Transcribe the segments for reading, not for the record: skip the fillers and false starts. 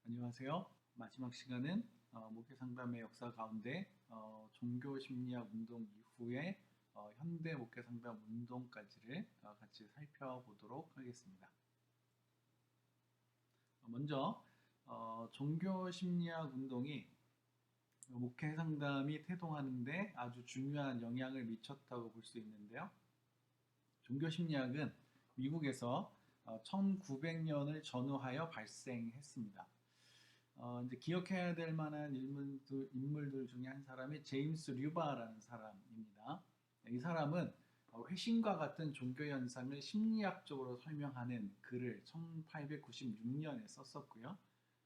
안녕하세요. 마지막 시간은 목회 상담의 역사 가운데 종교 심리학 운동 이후에 현대 목회 상담 운동까지를 같이 살펴보도록 하겠습니다. 먼저 종교 심리학 운동이 목회 상담이 태동하는데 아주 중요한 영향을 미쳤다고 볼 수 있는데요. 종교 심리학은 미국에서 1900년을 전후하여 발생했습니다. 이제 기억해야 될 만한 인물들 중에 한 사람이 제임스 류바라는 사람입니다. 이 사람은 회심과 같은 종교 현상을 심리학적으로 설명하는 글을 1896년에 썼었고요.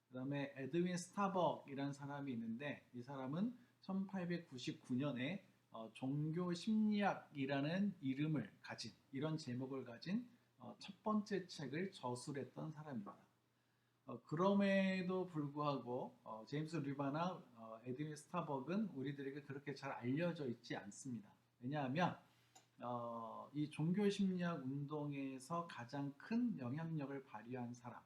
그 다음에 에드윈 스타벅이라는 사람이 있는데 이 사람은 1899년에 종교 심리학이라는 이름을 가진 이런 제목을 가진 첫 번째 책을 저술했던 사람입니다. 그럼에도 불구하고 제임스 류바나 에드윈 스타벅은 우리들에게 그렇게 잘 알려져 있지 않습니다. 왜냐하면 이 종교심리학 운동에서 가장 큰 영향력을 발휘한 사람,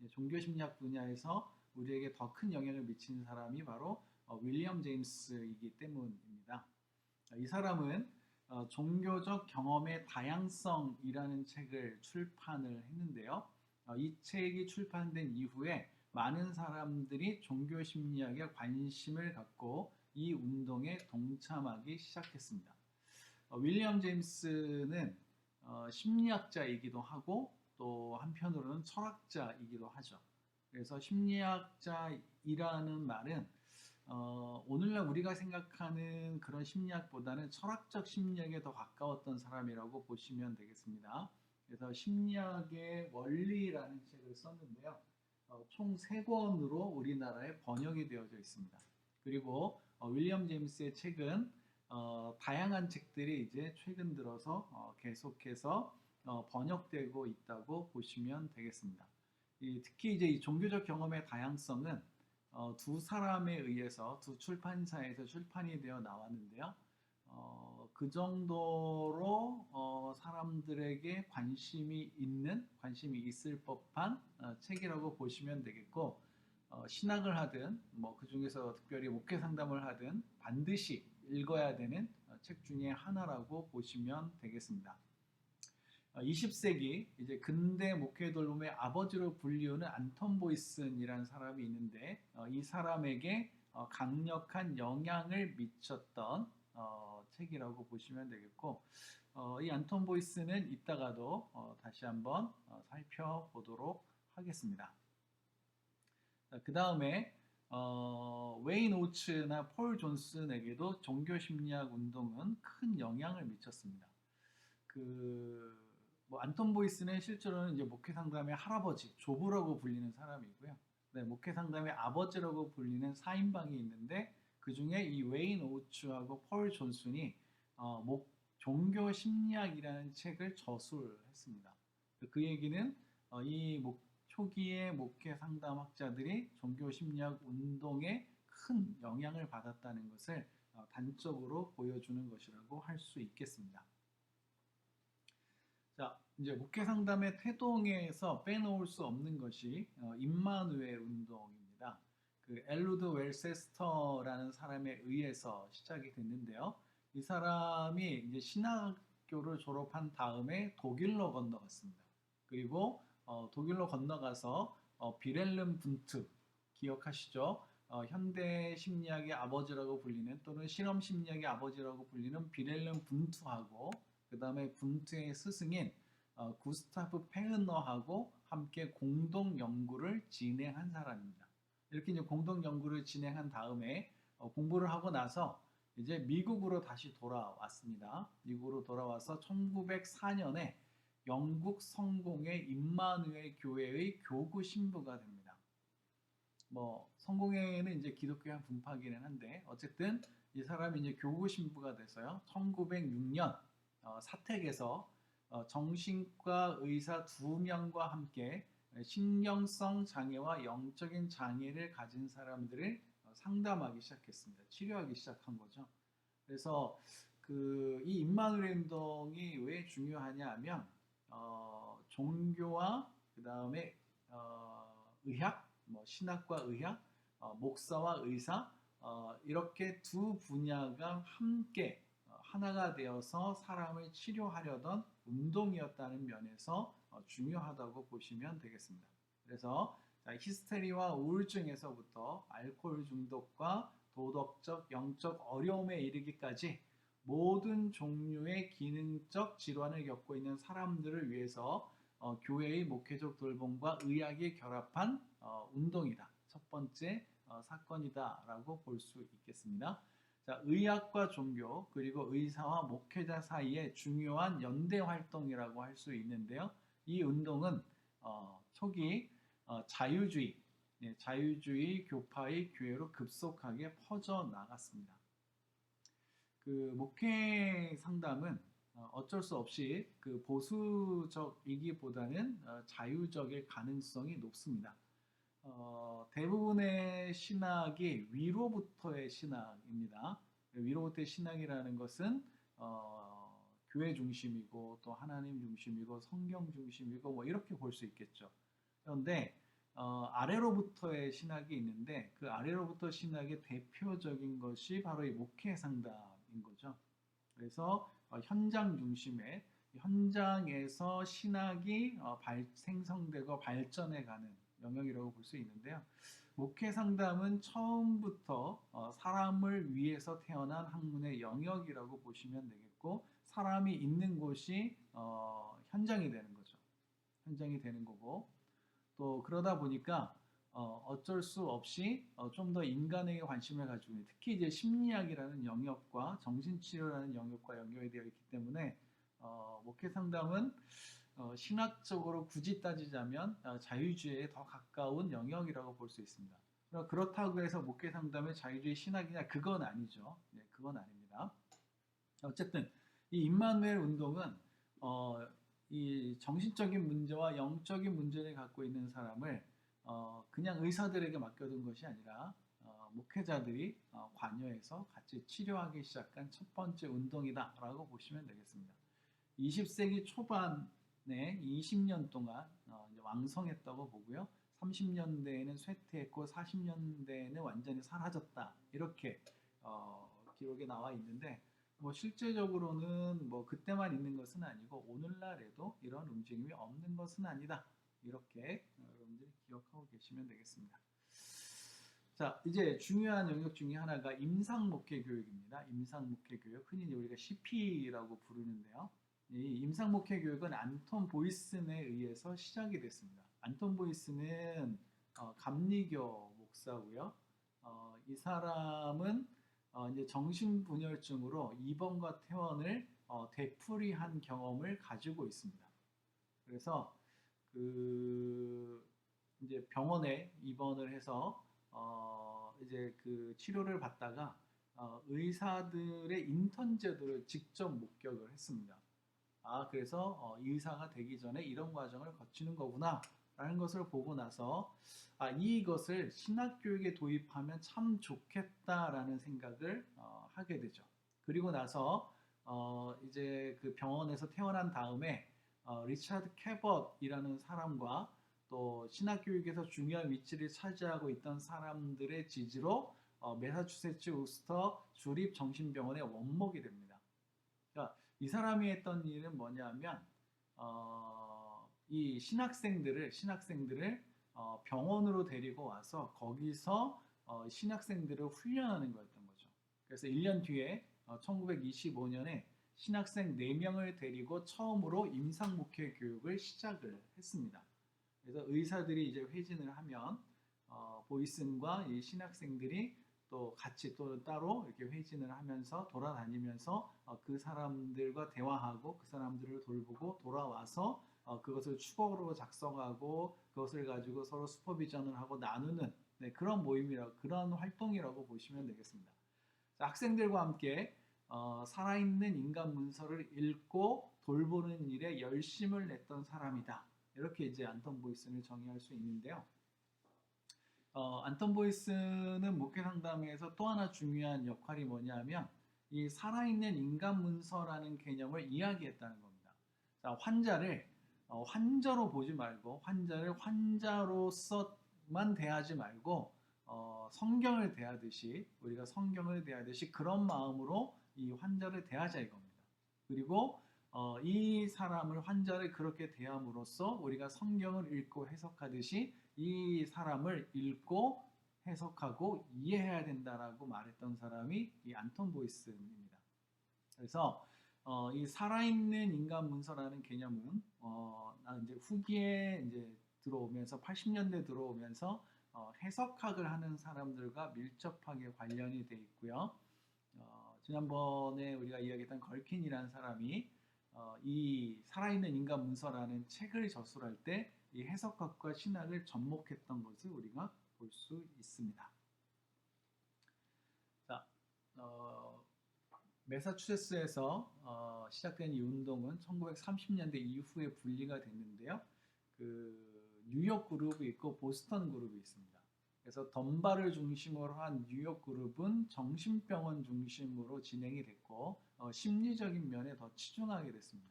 종교심리학 분야에서 우리에게 더 큰 영향을 미치는 사람이 바로 윌리엄 제임스이기 때문입니다. 이 사람은 종교적 경험의 다양성이라는 책을 출판을 했는데요. 이 책이 출판된 이후에 많은 사람들이 종교심리학에 관심을 갖고 이 운동에 동참하기 시작했습니다. 윌리엄 제임스는 심리학자이기도 하고 또 한편으로는 철학자이기도 하죠. 그래서 심리학자이라는 말은 오늘날 우리가 생각하는 그런 심리학보다는 철학적 심리학에 더 가까웠던 사람이라고 보시면 되겠습니다. 그래서 심리학의 원리라는 책을 썼는데요. 총 3권으로 우리나라에 번역이 되어져 있습니다. 그리고 윌리엄 제임스의 책은 다양한 책들이 이제 최근 들어서 계속해서 번역되고 있다고 보시면 되겠습니다. 특히 이제 이 종교적 경험의 다양성은 두 사람에 의해서 두 출판사에서 출판이 되어 나왔는데요. 그 정도로 사람들에게 관심이 있을 법한 책이라고 보시면 되겠고, 신학을 하든 그 중에서 특별히 목회 상담을 하든 반드시 읽어야 되는 책 중에 하나라고 보시면 되겠습니다. 20세기 이제 근대 목회 돌봄의 아버지로 불리우는 안톤 보이슨이라는 사람이 있는데 이 사람에게 강력한 영향을 미쳤던 책이라고 보시면 되겠고, 이 안톤 보이슨은 이따가도 다시 한번 살펴보도록 하겠습니다. 그 다음에 웨인 오츠나 폴 존슨에게도 종교심리학 운동은 큰 영향을 미쳤습니다. 안톤 보이스는 실제로는 이제 목회 상담의 할아버지, 조부라고 불리는 사람이고요. 네, 목회 상담의 아버지라고 불리는 4인방이 있는데 그 중에 이 웨인 오츠하고 폴 존슨이 종교 심리학이라는 책을 저술했습니다. 그 얘기는 초기의 목회 상담학자들이 종교 심리학 운동에 큰 영향을 받았다는 것을 단적으로 보여주는 것이라고 할 수 있겠습니다. 자, 이제 목회 상담의 태동에서 빼놓을 수 없는 것이 임마누엘 운동입니다. 그 엘루드 웰세스터라는 사람에 의해서 시작이 됐는데요. 이 사람이 이제 신학교를 졸업한 다음에 독일로 건너갔습니다. 그리고 독일로 건너가서 비렐름 분트 기억하시죠? 현대 심리학의 아버지라고 불리는 또는 실험 심리학의 아버지라고 불리는 비렐름 분트하고 그 다음에 분트의 스승인 구스타프 페흐너하고 함께 공동 연구를 진행한 사람입니다. 이렇게 이제 공동 연구를 진행한 다음에 공부를 하고 나서 이제 미국으로 다시 돌아왔습니다. 미국으로 돌아와서 1904년에 영국 성공회 임마누엘 교회의 교구 신부가 됩니다. 성공회는 이제 기독교의 한 분파기는 한데 어쨌든 이 사람이 이제 교구 신부가 돼서요. 1906년 사택에서 정신과 의사 2명과 함께 신경성 장애와 영적인 장애를 가진 사람들을 상담하기 시작했습니다. 치료하기 시작한 거죠. 그래서 이 임마누엘 운동이 왜 중요하냐 하면 종교와 그 다음에 의학, 뭐 신학과 의학, 목사와 의사, 이렇게 두 분야가 함께 하나가 되어서 사람을 치료하려던 운동이었다는 면에서 중요하다고 보시면 되겠습니다. 그래서 히스테리와 우울증에서부터 알코올 중독과 도덕적, 영적 어려움에 이르기까지 모든 종류의 기능적 질환을 겪고 있는 사람들을 위해서 교회의 목회적 돌봄과 의학이 결합한 운동이다. 첫 번째 사건이다라고 볼 수 있겠습니다. 자, 의학과 종교 그리고 의사와 목회자 사이의 중요한 연대 활동이라고 할 수 있는데요. 이 운동은 초기 자유주의, 자유주의 교파의 교회로 급속하게 퍼져 나갔습니다. 그 목회 상담은 어쩔 수 없이 그 보수적이기보다는 자유적일 가능성이 높습니다. 대부분의 신학이 위로부터의 신학입니다. 위로부터의 신학이라는 것은 교회 중심이고 또 하나님 중심이고 성경 중심이고 뭐 이렇게 볼 수 있겠죠. 그런데 아래로부터의 신학이 있는데 그 아래로부터 신학의 대표적인 것이 바로 이 목회 상담인 거죠. 그래서 현장 중심의 현장에서 신학이 생성되고 발전해가는 영역이라고 볼 수 있는데요. 목회 상담은 처음부터 사람을 위해서 태어난 학문의 영역이라고 보시면 되겠고 사람이 있는 곳이 현장이 되는 거죠. 현장이 되는 거고 또 그러다 보니까 어쩔 수 없이 좀 더 인간에게 관심을 가지고 있는 특히 이제 심리학이라는 영역과 정신치료라는 영역과 연결이 되어 있기 때문에 목회 상담은 신학적으로 굳이 따지자면 자유주의에 더 가까운 영역이라고 볼 수 있습니다. 그렇다고 해서 목회 상담의 자유주의 신학이냐 그건 아니죠. 네, 그건 아닙니다. 어쨌든 이 임마누엘 운동은 이 정신적인 문제와 영적인 문제를 갖고 있는 사람을 그냥 의사들에게 맡겨둔 것이 아니라 목회자들이 관여해서 같이 치료하기 시작한 첫 번째 운동이다라고 보시면 되겠습니다. 20세기 초반에 20년 동안 왕성했다고 보고요. 30년대에는 쇠퇴했고 40년대에는 완전히 사라졌다. 이렇게 기록에 나와 있는데 뭐 실제적으로는 뭐 그때만 있는 것은 아니고 오늘날에도 이런 움직임이 없는 것은 아니다. 이렇게 여러분들이 기억하고 계시면 되겠습니다. 자, 이제 중요한 영역 중에 하나가 임상목회 교육입니다. 임상목회 교육, 흔히 우리가 CP라고 부르는데요. 이 임상목회 교육은 안톤 보이슨에 의해서 시작이 됐습니다. 안톤 보이슨은 감리교 목사고요. 이 사람은 이제 정신분열증으로 입원과 퇴원을 되풀이한 경험을 가지고 있습니다. 그래서 그 이제 병원에 입원을 해서 이제 그 치료를 받다가 의사들의 인턴 제도를 직접 목격을 했습니다. 그래서 의사가 되기 전에 이런 과정을 거치는 거구나 라는 것을 보고 나서 이것을 신학교육에 도입하면 참 좋겠다라는 생각을 하게 되죠. 그리고 나서 이제 그 병원에서 퇴원한 다음에 리차드 캐벗이라는 사람과 또 신학교육에서 중요한 위치를 차지하고 있던 사람들의 지지로 매사추세츠 우스터 주립정신병원의 원목이 됩니다. 그러니까 이 사람이 했던 일은 뭐냐면 이 신학생들을 병원으로 데리고 와서 거기서 신학생들을 훈련하는 거였던 거죠. 그래서 1년 뒤에 1925년에 신학생 4명을 데리고 처음으로 임상목회 교육을 시작을 했습니다. 그래서 의사들이 이제 회진을 하면 보이슨과 이 신학생들이 또 같이 또 따로 이렇게 회진을 하면서 돌아다니면서 그 사람들과 대화하고 그 사람들을 돌보고 돌아와서 그것을 추억으로 작성하고 그것을 가지고 서로 슈퍼비전을 하고 나누는 그런 모임이라고 그런 활동이라고 보시면 되겠습니다. 자, 학생들과 함께 살아있는 인간 문서를 읽고 돌보는 일에 열심을 냈던 사람이다. 이렇게 이제 안톤 보이슨을 정의할 수 있는데요. 안톤 보이슨은 목회 상담에서 또 하나 중요한 역할이 뭐냐면 이 살아있는 인간 문서라는 개념을 이야기했다는 겁니다. 자, 환자를 환자로 보지 말고 환자를 환자로서 만 대하지 말고 성경을 대하듯이 우리가 성경을 대하듯이 그런 마음으로 이 환자를 대하자 이겁니다. 그리고 이 사람을 환자를 그렇게 대함으로써 우리가 성경을 읽고 해석하듯이 이 사람을 읽고 해석하고 이해해야 된다라고 말했던 사람이 이 안톤 보이스입니다. 그래서 이 살아있는 인간 문서라는 개념은 이제 후기에 이제 들어오면서 80년대 들어오면서 해석학을 하는 사람들과 밀접하게 관련이 돼 있고요. 지난번에 우리가 이야기했던 걸킨이라는 사람이 이 살아있는 인간 문서라는 책을 저술할 때 이 해석학과 신학을 접목했던 것을 우리가 볼 수 있습니다. 자, 매사추세츠에서 시작된 이 운동은 1930년대 이후에 분리가 됐는데요. 그 뉴욕 그룹이 있고 보스턴 그룹이 있습니다. 그래서 덤바를 중심으로 한 뉴욕 그룹은 정신병원 중심으로 진행이 됐고 심리적인 면에 더 치중하게 됐습니다.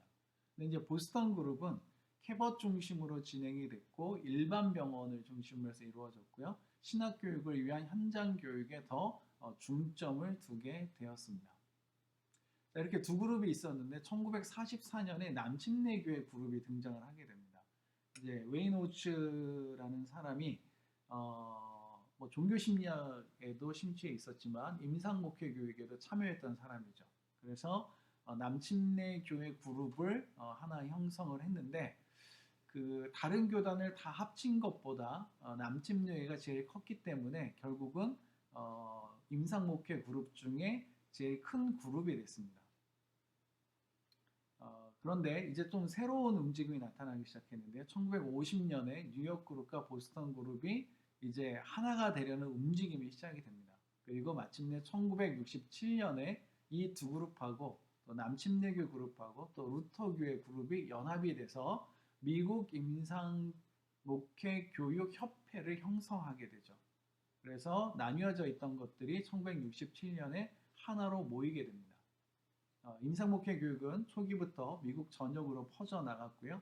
근데 이제 보스턴 그룹은 캐벗 중심으로 진행이 됐고 일반 병원을 중심으로 해서 이루어졌고요. 신학 교육을 위한 현장 교육에 더 중점을 두게 되었습니다. 자, 이렇게 두 그룹이 있었는데 1944년에 남침내교회 그룹이 등장을 하게 됩니다. 이제 웨인 오츠라는 사람이 뭐 종교 심리학에도 심취해 있었지만 임상 목회 교육에도 참여했던 사람이죠. 그래서 남침내 교회 그룹을 하나 형성을 했는데 그 다른 교단을 다 합친 것보다 남침내교회가 제일 컸기 때문에 결국은 임상 목회 그룹 중에 제일 큰 그룹이 됐습니다. 그런데 이제 좀 새로운 움직임이 나타나기 시작했는데요. 1950년에 뉴욕 그룹과 보스턴 그룹이 이제 하나가 되려는 움직임이 시작이 됩니다. 그리고 마침내 1967년에 이 두 그룹하고 또 남침내교 그룹하고 또 루터교회 그룹이 연합이 돼서 미국 임상 목회 교육 협회를 형성하게 되죠. 그래서 나뉘어져 있던 것들이 1967년에 하나로 모이게 됩니다. 임상목회 교육은 초기부터 미국 전역으로 퍼져나갔고요.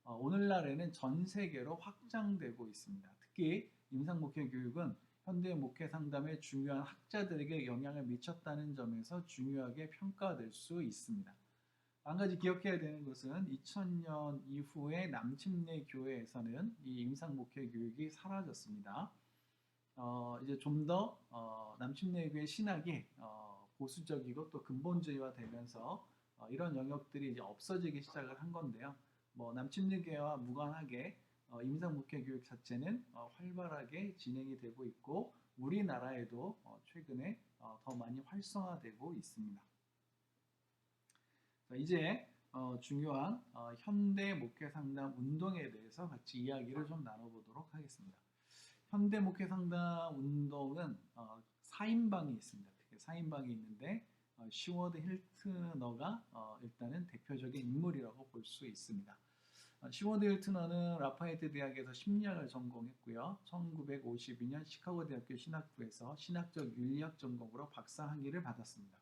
오늘날에는 전 세계로 확장되고 있습니다. 특히 임상목회 교육은 현대 목회 상담에 중요한 학자들에게 영향을 미쳤다는 점에서 중요하게 평가될 수 있습니다. 한 가지 기억해야 되는 것은 2000년 이후에 남침내 교회에서는 이 임상목회 교육이 사라졌습니다. 이제 좀 더 남침내 교회 신학이 보수적이고 또 근본주의화 되면서 이런 영역들이 이제 없어지기 시작을 한 건데요. 뭐 남침내교회와 무관하게 임상목회 교육 자체는 활발하게 진행이 되고 있고 우리나라에도 최근에 더 많이 활성화되고 있습니다. 자, 이제 중요한 현대 목회 상담 운동에 대해서 같이 이야기를 좀 나눠보도록 하겠습니다. 현대 목회 상담 운동은 4인방이 있습니다. 특히 4인방이 있는데 시워드 힐트너가 일단은 대표적인 인물이라고 볼 수 있습니다. 시워드 힐트너는 라파에트 대학에서 심리학을 전공했고요. 1952년 시카고 대학교 신학부에서 신학적 윤리학 전공으로 박사 학위를 받았습니다.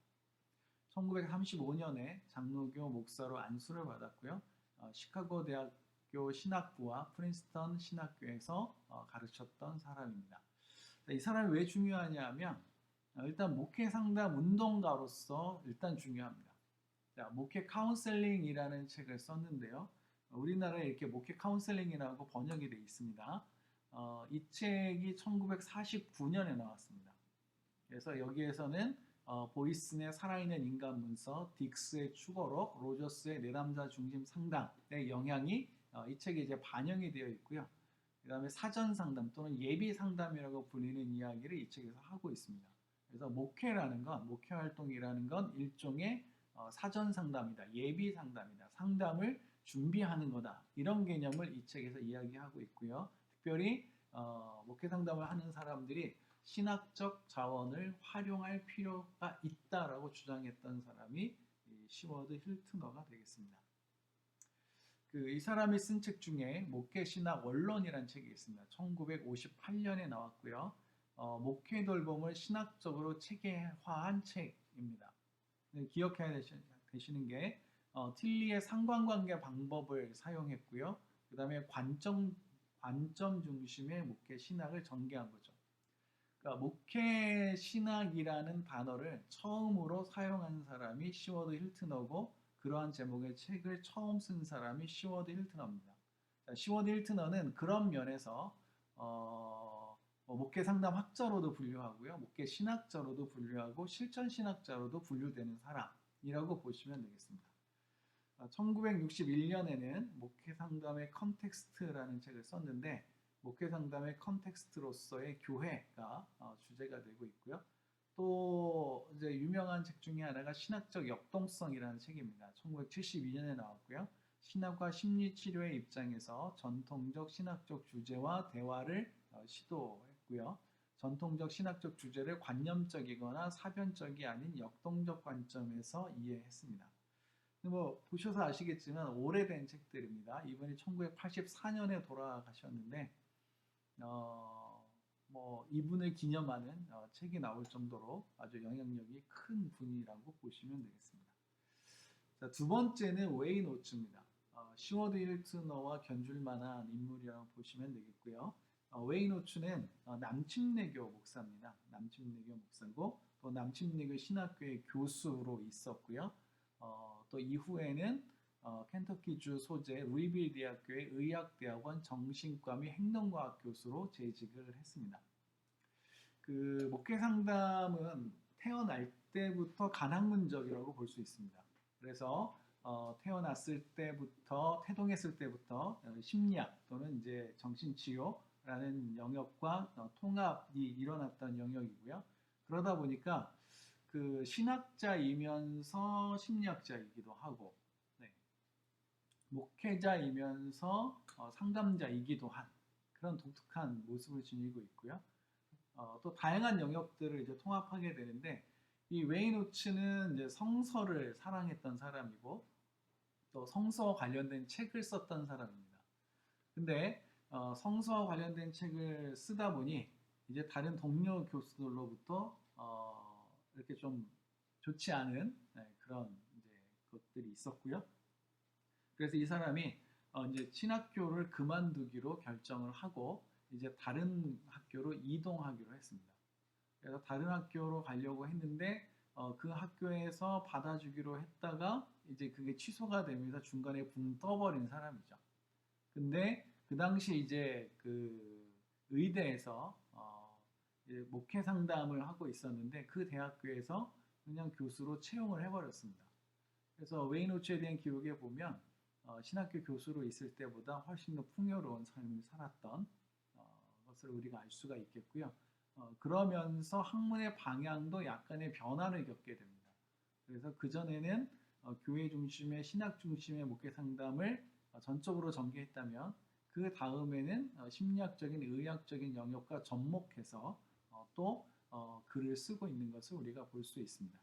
1935년에 장로교 목사로 안수를 받았고요. 시카고 대학교 신학부와 프린스턴 신학교에서 가르쳤던 사람입니다. 이 사람이 왜 중요하냐 하면 일단 목회 상담 운동가로서 일단 중요합니다. 자, 목회 카운셀링이라는 책을 썼는데요. 우리나라에 이렇게 목회 카운셀링이라고 번역이 되어 있습니다. 이 책이 1949년에 나왔습니다. 그래서 여기에서는 보이슨의 살아있는 인간 문서, 딕스의 추거록, 로저스의 내담자 중심 상담의 영향이 이 책에 이제 반영이 되어 있고요. 그 다음에 사전 상담 또는 예비 상담이라고 불리는 이야기를 이 책에서 하고 있습니다. 그래서 목회라는 건, 목회 활동이라는 건 일종의 사전 상담이다, 예비 상담이다, 상담을 준비하는 거다. 이런 개념을 이 책에서 이야기하고 있고요. 특별히 목회 상담을 하는 사람들이 신학적 자원을 활용할 필요가 있다라고 주장했던 사람이 이 시워드 힐트너가 되겠습니다. 이 사람이 쓴 책 중에 목회 신학 원론이라는 책이 있습니다. 1958년에 나왔고요. 목회 돌봄을 신학적으로 체계화한 책입니다. 기억해야 되시는 게 틸리의 상관관계 방법을 사용했고요. 그 다음에 관점 중심의 목회 신학을 전개한 거죠. 그러니까 목회 신학이라는 단어를 처음으로 사용한 사람이 시워드 힐트너고 그러한 제목의 책을 처음 쓴 사람이 시워드 힐트너입니다. 자, 시워드 힐트너는 그런 면에서 목회 상담 학자로도 분류하고요, 목회 신학자로도 분류하고 실천 신학자로도 분류되는 사람이라고 보시면 되겠습니다. 1961년에는 목회 상담의 컨텍스트라는 책을 썼는데 목회 상담의 컨텍스트로서의 교회가 주제가 되고 있고요. 또 이제 유명한 책 중에 하나가 신학적 역동성이라는 책입니다. 1972년에 나왔고요. 신학과 심리치료의 입장에서 전통적 신학적 주제와 대화를 시도했고요. 전통적 신학적 주제를 관념적이거나 사변적이 아닌 역동적 관점에서 이해했습니다. 뭐 보셔서 아시겠지만 오래된 책들입니다. 이분이 1984년에 돌아가셨는데 뭐 이분을 기념하는 책이 나올 정도로 아주 영향력이 큰 분이라고 보시면 되겠습니다. 자, 두 번째는 웨인 오츠입니다. 시워드 힐트너와 견줄 만한 인물이라고 보시면 되겠고요. 웨인 오츠는 남침내교 목사입니다. 남침내교 목사고 또 남침내교 신학교의 교수로 있었고요. 또 이후에는 켄터키주 소재 루이빌 대학교의 의학대학원 정신과 및 행동과학 교수로 재직을 했습니다. 그 목회 상담은 태어날 때부터 간학문적이라고 볼 수 있습니다. 그래서 태어났을 때부터 태동했을 때부터 심리학 또는 이제 정신치료라는 영역과 통합이 일어났던 영역이고요. 그러다 보니까 그 신학자이면서 심리학자이기도 하고, 네. 목회자이면서 상담자이기도 한 그런 독특한 모습을 지니고 있고요. 또 다양한 영역들을 이제 통합하게 되는데 이 웨인 오츠는 이제 성서를 사랑했던 사람이고 또 성서와 관련된 책을 썼던 사람입니다. 근데 성서와 관련된 책을 쓰다 보니 이제 다른 동료 교수들로부터 이렇게 좀 좋지 않은 그런 이제 것들이 있었고요. 그래서 이 사람이 이제 신학교를 그만두기로 결정을 하고 이제 다른 학교로 이동하기로 했습니다. 그래서 다른 학교로 가려고 했는데 그 학교에서 받아주기로 했다가 이제 그게 취소가 되면서 중간에 붕 떠버린 사람이죠. 근데 그 당시 이제 그 의대에서 목회 상담을 하고 있었는데 그 대학교에서 그냥 교수로 채용을 해버렸습니다. 그래서 웨인 오츠에 대한 기록에 보면 신학교 교수로 있을 때보다 훨씬 더 풍요로운 삶을 살았던 것을 우리가 알 수가 있겠고요. 그러면서 학문의 방향도 약간의 변화를 겪게 됩니다. 그래서 그전에는 교회 중심의 신학 중심의 목회 상담을 전적으로 전개했다면 그 다음에는 심리학적인 의학적인 영역과 접목해서 또 글을 쓰고 있는 것을 우리가 볼 수 있습니다.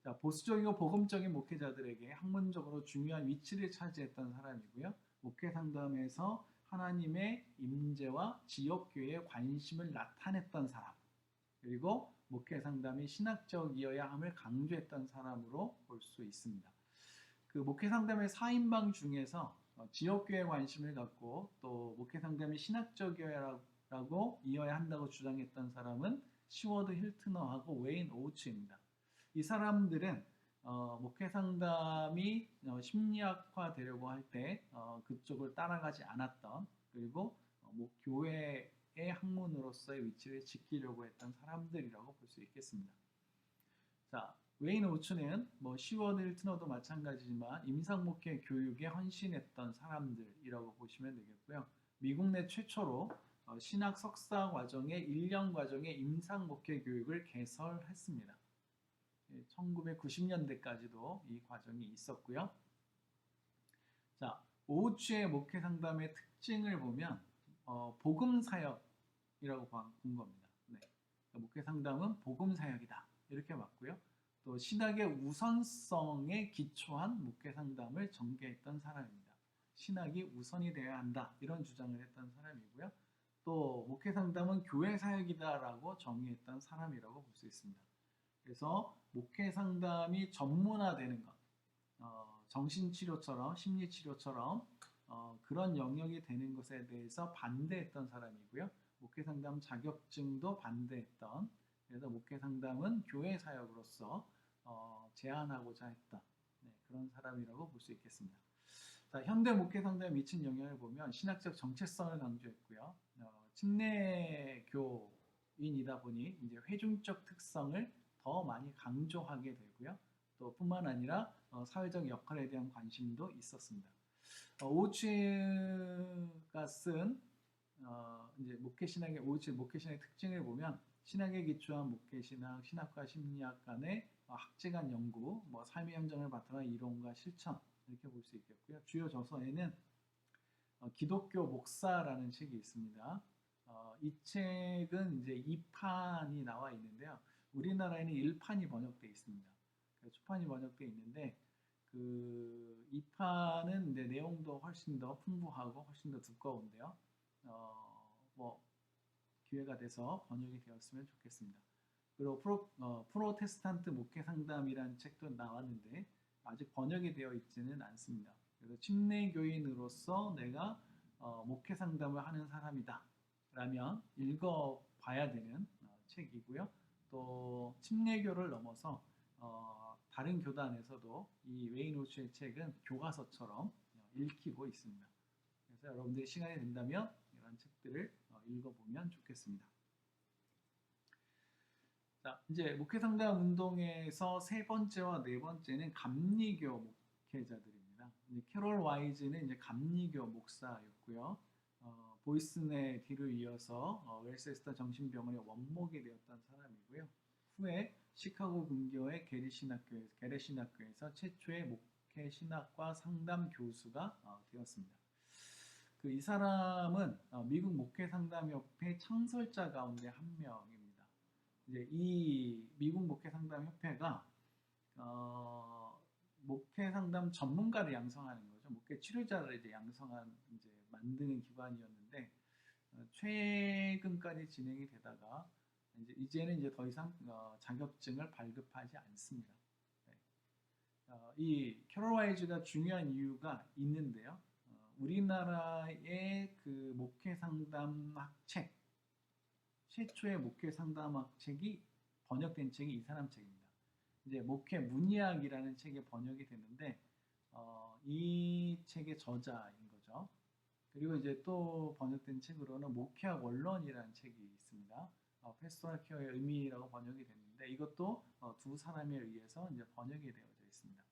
자, 보수적이고 복음적인 목회자들에게 학문적으로 중요한 위치를 차지했던 사람이고요. 목회 상담에서 하나님의 임재와 지역교회의 관심을 나타냈던 사람, 그리고 목회 상담이 신학적이어야 함을 강조했던 사람으로 볼 수 있습니다. 그 목회 상담의 4인방 중에서 지역교회에 관심을 갖고 또 목회 상담이 신학적이어야라고 이어야 한다고 주장했던 사람은 시워드 힐트너하고 웨인 오츠입니다. 이 사람들은 목회 상담이 심리학화 되려고 할 때 그쪽을 따라가지 않았던, 그리고 교회의 학문으로서의 위치를 지키려고 했던 사람들이라고 볼 수 있겠습니다. 자, 웨인 오츠는 뭐 시워드 힐트너도 마찬가지지만 임상목회 교육에 헌신했던 사람들이라고 보시면 되겠고요. 미국 내 최초로 신학 석사 과정의 1년 과정의 임상목회 교육을 개설했습니다. 1990년대까지도 이 과정이 있었고요. 자, 오우츠의 목회 상담의 특징을 보면 복음 사역이라고 본 겁니다. 네. 목회 상담은 복음 사역이다 이렇게 봤고요. 또 신학의 우선성에 기초한 목회 상담을 전개했던 사람입니다. 신학이 우선이 되어야 한다 이런 주장을 했던 사람이고요. 또 목회 상담은 교회 사역이다라고 정의했던 사람이라고 볼 수 있습니다. 그래서 목회 상담이 전문화되는 것, 정신치료처럼 심리치료처럼 그런 영역이 되는 것에 대해서 반대했던 사람이고요. 목회 상담 자격증도 반대했던, 그래서 목회 상담은 교회 사역으로서 제한하고자 했던 그런 사람이라고 볼 수 있겠습니다. 자, 현대 목회 상담에 미친 영향을 보면 신학적 정체성을 강조했고요. 침례교인이다 보니 이제 회중적 특성을 더 많이 강조하게 되고요. 또 뿐만 아니라 사회적 역할에 대한 관심도 있었습니다. 오츠가 쓴 이제 목회신학의 오츠 목회신학의 특징을 보면 신학에 기초한 목회신학, 신학과 심리학 간의 학제간 연구, 삶의 현장을 바탕한 이론과 실천 이렇게 볼 수 있겠고요. 주요 저서에는 기독교 목사라는 책이 있습니다. 이 책은 이제 2판이 나와 있는데요. 우리나라에는 1판이 번역되어 있습니다. 초판이 번역되어 있는데 그 2판은 내용도 훨씬 더 풍부하고 훨씬 더 두꺼운데요. 기회가 돼서 번역이 되었으면 좋겠습니다. 그리고 프로테스탄트 목회 상담이라는 책도 나왔는데 아직 번역이 되어 있지는 않습니다. 그래서 침례교인으로서 내가 목회 상담을 하는 사람이다 라면 읽어봐야 되는 책이고요. 또 침례교를 넘어서 다른 교단에서도 이 웨인 오츠의 책은 교과서처럼 읽히고 있습니다. 그래서 여러분들이 시간이 된다면 이런 책들을 읽어보면 좋겠습니다. 자, 이제 목회 상담 운동에서 세 번째와 네 번째는 감리교 목회자들입니다. 캐롤 와이즈는 이제 감리교 목사였고요. 보이슨의 뒤를 이어서 웰세스터 정신병원의 원목이 되었던 사람이고요. 후에 시카고 근교의 게레신학교에서 최초의 목회 신학과 상담 교수가 되었습니다. 이 사람은 미국 목회 상담협회 창설자 가운데 한 명입니다. 이제 이 미국 목회 상담협회가 목회 상담 전문가를 양성하는 거죠. 목회 치료자를 이제 양성한 이제 만드는 기관이었는데 최근까지 진행이 되다가 이제는 이제 더 이상 자격증을 발급하지 않습니다. 이 캐롤 와이즈가 중요한 이유가 있는데요. 우리나라의 그 목회 상담학 책, 최초의 목회 상담학 책이 번역된 책이 이 사람 책입니다. 이제 목회 문의학이라는 책이 번역이 됐는데 이 책의 저자인 거죠. 그리고 이제 또 번역된 책으로는 목회학 원론이라는 책이 있습니다. 패스토럴 케어의 의미라고 번역이 됐는데 이것도 두 사람에 의해서 이제 번역이 되어져 있습니다.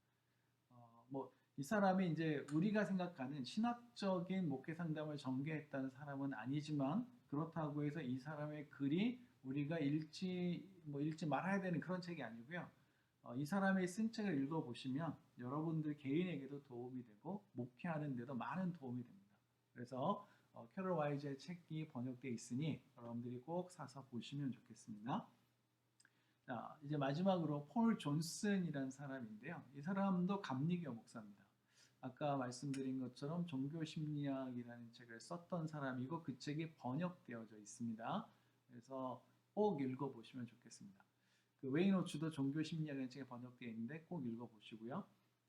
이 사람이 이제 우리가 생각하는 신학적인 목회 상담을 전개했다는 사람은 아니지만 그렇다고 해서 이 사람의 글이 우리가 읽지 말아야 되는 그런 책이 아니고요. 이 사람의 쓴 책을 읽어보시면 여러분들 개인에게도 도움이 되고 목회하는 데도 많은 도움이 됩니다. 그래서 캐롤 와이즈의 책이 번역되어 있으니 여러분들이 꼭 사서 보시면 좋겠습니다. 자, 이제 마지막으로 폴 존슨이라는 사람인데요. 이 사람도 감리교 목사입니다. 아까 말씀드린 것처럼 종교심리학이라는 책을 썼던 사람이고 그 책이 번역되어져 있습니다. 그래서 꼭 읽어보시면 좋겠습니다. 그 웨인 오츠도 종교심리학이라는 책이 번역되어 있는데 꼭 읽어보시고요.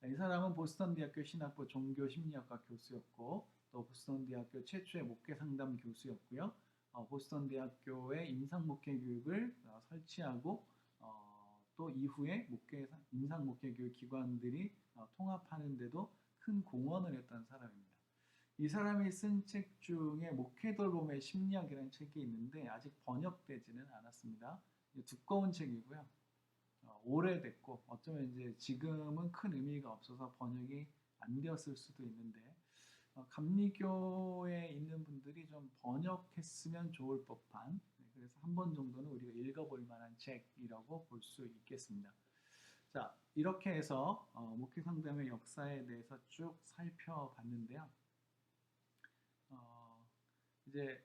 이 사람은 보스턴 대학교 신학부 종교심리학과 교수였고 또 보스턴 대학교 최초의 목회 상담 교수였고요. 보스턴 대학교의 임상 목회 교육을 설치하고 또 이후에 임상 목회 교육 기관들이 통합하는 데도 큰 공헌을 했던 사람입니다. 이 사람이 쓴 책 중에 목회 돌봄의 심리학이라는 책이 있는데 아직 번역되지는 않았습니다. 두꺼운 책이고요. 오래됐고 어쩌면 이제 지금은 큰 의미가 없어서 번역이 안 되었을 수도 있는데 감리교에 있는 분들이 좀 번역했으면 좋을 법한 그래서 한 번 정도는 우리가 읽어볼 만한 책이라고 볼 수 있겠습니다. 자, 이렇게 해서 목회 상담의 역사에 대해서 쭉 살펴봤는데요. 이제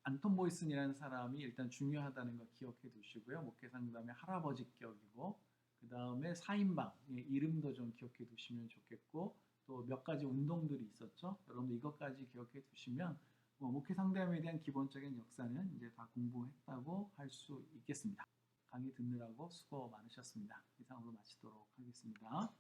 안톤 보이슨이라는 사람이 일단 중요하다는 거 기억해 두시고요. 목회 상담의 할아버지격이고 그 다음에 4인방의 이름도 좀 기억해 두시면 좋겠고 또 몇 가지 운동들이 있었죠. 여러분들 이것까지 기억해 두시면 목회 상담에 대한 기본적인 역사는 이제 다 공부했다고 할 수 있겠습니다. 강의 듣느라고 수고 많으셨습니다. 이상으로 마치도록 하겠습니다.